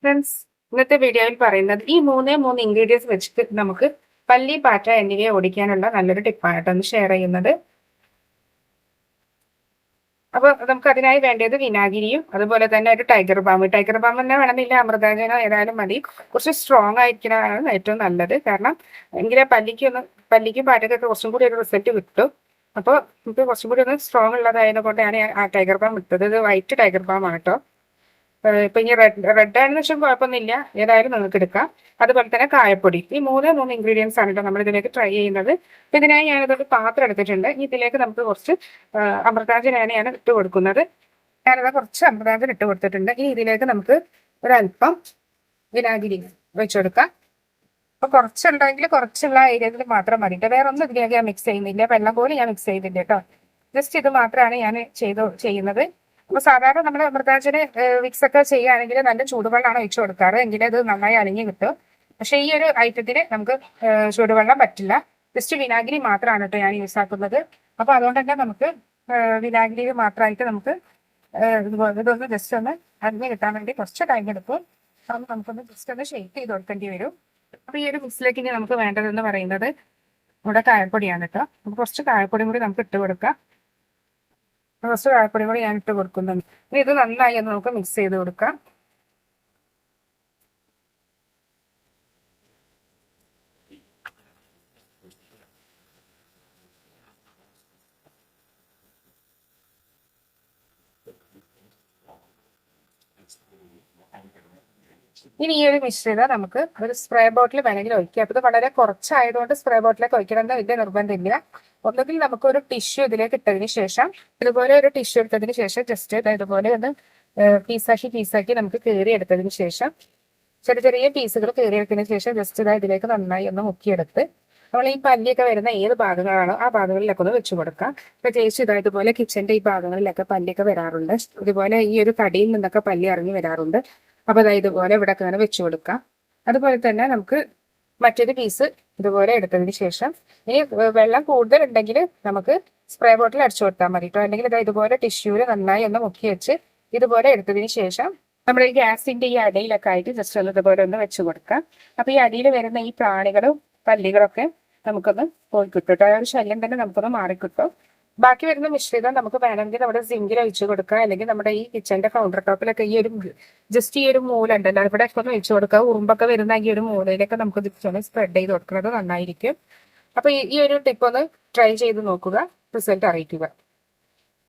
Friends, ഇന്നത്തെ വീഡിയോയിൽ പറയുന്നത് ഈ മൂന്നേ മൂന്ന് ഇൻഗ്രീഡിയൻസ് വെച്ചിട്ട് നമുക്ക് പല്ലി, പാറ്റ എന്നിവയെ ഓടിക്കാനുള്ള നല്ലൊരു ടിപ്പാണ് കേട്ടോ ഒന്ന് ഷെയർ ചെയ്യുന്നത്. അപ്പോൾ നമുക്ക് അതിനായി വേണ്ടത് വിനാഗിരിയും അതുപോലെ തന്നെ ഒരു ടൈഗർ ബാം തന്നെ വേണമെന്നില്ല, അമൃതാഞ്ജനോ ഏതായാലും മതി. കുറച്ച് സ്ട്രോങ് ആയിരിക്കണതാണ് ഏറ്റവും നല്ലത്. കാരണം എങ്കിലേ പല്ലിക്കും പാറ്റയ്ക്കൊക്കെ കുറച്ചും കൂടി ഒരു റിസൾട്ട് കിട്ടും. അപ്പോൾ നമുക്ക് കുറച്ചും കൂടി ഒന്ന് സ്ട്രോങ് ഉള്ളതായതിനെ കൊണ്ടാണ് ആ ടൈഗർ ബാം ഇട്ടത്. ഇത് വൈറ്റ് ടൈഗർ ബാം ആണ് കേട്ടോ. ഇപ്പൊ ഇനി റെഡ് ആണെന്ന് വെച്ചാൽ കുഴപ്പമൊന്നുമില്ല, ഏതായാലും നിങ്ങൾക്ക് എടുക്കാം. അതുപോലെ തന്നെ കായപ്പൊടി, ഈ മൂന്ന് ഇൻഗ്രീഡിയൻസ് ആണ് കേട്ടോ നമ്മൾ ഇതിലേക്ക് ട്രൈ ചെയ്യുന്നത്. അപ്പൊ ഇതിനായി ഞാനിതൊരു പാത്രം എടുത്തിട്ടുണ്ട്. ഇതിലേക്ക് നമുക്ക് കുറച്ച് അമൃതാഞ്ജനാണ് ഇട്ട് കൊടുക്കുന്നത്. ഞാനിത് കുറച്ച് അമൃതാഞ്ജൻ ഇട്ട് കൊടുത്തിട്ടുണ്ട്. ഇനി ഇതിലേക്ക് നമുക്ക് ഒരല്പം വിനാഗിരി വെച്ച് കൊടുക്കാം. അപ്പൊ കുറച്ചുണ്ടെങ്കിൽ കുറച്ചുള്ള ഏരിയയിൽ മാത്രം മതി. വേറെ ഒന്നും ഇതിലേക്ക് ഞാൻ മിക്സ് ചെയ്യുന്നില്ല, വെള്ളം പോലും ഞാൻ മിക്സ് ചെയ്തില്ല കേട്ടോ. ജസ്റ്റ് ഇത് മാത്രമാണ് ഞാൻ ചെയ്യുന്നത്. അപ്പൊ സാധാരണ നമ്മൾ അമൃതാഞ്ജന് വിക്സ് ഒക്കെ ചെയ്യുകയാണെങ്കിൽ നല്ല ചൂടുവെള്ളമാണ് ഒഴിച്ചു കൊടുക്കാറ്, എങ്കിലേ അത് നന്നായി അലിഞ്ഞു കിട്ടും. പക്ഷെ ഈ ഒരു ഐറ്റത്തിന് നമുക്ക് ചൂടുവെള്ളം പറ്റില്ല. ജസ്റ്റ് വിനാഗിരി മാത്രമാണ് കേട്ടോ ഞാൻ യൂസ് ആക്കുന്നത്. അപ്പൊ അതുകൊണ്ട് തന്നെ നമുക്ക് വിനാഗിരി മാത്രമായിട്ട് നമുക്ക് ഇതൊന്ന് ജസ്റ്റ് ഒന്ന് അരിഞ്ഞ് കിട്ടാൻ വേണ്ടി കുറച്ച് ടൈം എടുക്കും. അപ്പം നമുക്കൊന്ന് ജസ്റ്റ് ഒന്ന് ഷെയ്ക്ക് ചെയ്ത് കൊടുക്കേണ്ടി വരും. അപ്പൊ ഈ ഒരു മിക്സിലേക്ക് ഇനി നമുക്ക് വേണ്ടതെന്ന് പറയുന്നത് ഇവിടെ കായപ്പൊടിയാണ് കേട്ടോ. അപ്പൊ കുറച്ച് കായപ്പൊടിയും കൂടി നമുക്ക് ഇട്ട് കൊടുക്കാം. കുറച്ച് കായപ്പൊടി കൂടി ഞാൻ ഇട്ട് കൊടുക്കുന്നുണ്ട്. ഇനി ഇത് നന്നായി ഒന്ന് നമുക്ക് മിക്സ് ചെയ്ത് കൊടുക്കാം. ഇനി ഈ ഒരു മിശ്രിതം നമുക്ക് ഒരു സ്പ്രേ ബോട്ടിൽ വേണമെങ്കിൽ ഒഴിക്കാം. അപ്പൊ ഇത് വളരെ കുറച്ചായതുകൊണ്ട് സ്പ്രേ ബോട്ടിലേക്ക് ഒഴിക്കണമെന്ന് വലിയ നിർബന്ധമില്ല. ഒന്നുകിൽ നമുക്ക് ഒരു ടിഷ്യൂ ഇതിലേക്ക് ഇട്ടതിന് ശേഷം, ഇതുപോലെ ഒരു ടിഷ്യൂ എടുത്തതിന് ശേഷം ജസ്റ്റ് ഇതുപോലെ ഒന്ന് പീസാക്കി നമുക്ക് കീറിയെടുത്തതിന് ശേഷം, ചെറിയ പീസുകൾ കീറിയെടുത്തതിന് ശേഷം ജസ്റ്റ് ഇതിലേക്ക് നന്നായി ഒന്ന് മുക്കിയെടുത്ത് നമ്മൾ ഈ പല്ലിയൊക്കെ വരുന്ന ഏത് ഭാഗങ്ങളാണോ ആ ഭാഗങ്ങളിലൊക്കെ ഒന്ന് വെച്ച് കൊടുക്കാം. പ്രത്യേകിച്ച് ഇതുപോലെ കിച്ചന്റെ ഈ ഭാഗങ്ങളിലൊക്കെ പല്ലിയൊക്കെ വരാറുണ്ട്. ഇതുപോലെ ഈ ഒരു തടിയിൽ നിന്നൊക്കെ പല്ലി ഇറങ്ങി വരാറുണ്ട്. അപ്പൊ ഇതുപോലെ ഇവിടെ അങ്ങനെ വെച്ചു കൊടുക്കാം. അതുപോലെ തന്നെ നമുക്ക് മറ്റൊരു പീസ് ഇതുപോലെ എടുത്തതിന് ശേഷം, ഇനി വെള്ളം കൂടുതൽ ഉണ്ടെങ്കിൽ നമുക്ക് സ്പ്രേ ബോട്ടിൽ അടിച്ചു കൊടുത്താൽ മതി കേട്ടോ. അല്ലെങ്കിൽ ഇതുപോലെ ടിഷ്യൂല് നന്നായി ഒന്ന് മുക്കി വെച്ച് ഇതുപോലെ എടുത്തതിന് ശേഷം നമ്മുടെ ഈ ഗ്യാസിന്റെ ഈ അടിയിലൊക്കെ ആയിട്ട് ജസ്റ്റ് ഒന്ന് ഇതുപോലെ ഒന്ന് വെച്ച് കൊടുക്കാം. അപ്പൊ ഈ അടിയിൽ വരുന്ന ഈ പ്രാണികളും പല്ലികളൊക്കെ നമുക്കൊന്ന് പോയി കിട്ടും കേട്ടോ. ആ ഒരു ശല്യം തന്നെ നമുക്കൊന്ന് മാറിക്കിട്ടും. ബാക്കി വരുന്ന മിശ്രിതം നമുക്ക് വേണമെങ്കിൽ നമ്മുടെ സിങ്കിൽ ഒഴിച്ചു കൊടുക്കുക, അല്ലെങ്കിൽ നമ്മുടെ ഈ കിച്ചന്റെ കൗണ്ടർ ടോപ്പിലൊക്കെ ഈ ഒരു ജസ്റ്റ് ഈ ഒരു മൂല ഉണ്ടല്ലോ ഇവിടെ ഒക്കെ ഒന്ന് ഒഴിച്ചു കൊടുക്കുക. ഉറുമ്പൊക്കെ വരുന്ന ഈ ഒരു മൂലയിലൊക്കെ നമുക്ക് ജസ്റ്റ് ഒന്ന് സ്പ്രെഡ് ചെയ്ത് കൊടുക്കുന്നത് നന്നായിരിക്കും. അപ്പൊ ഈ ഒരു ടിപ്പ് ഒന്ന് ട്രൈ ചെയ്ത് നോക്കുക, റിസൾട്ട് അറിയിക്കുക.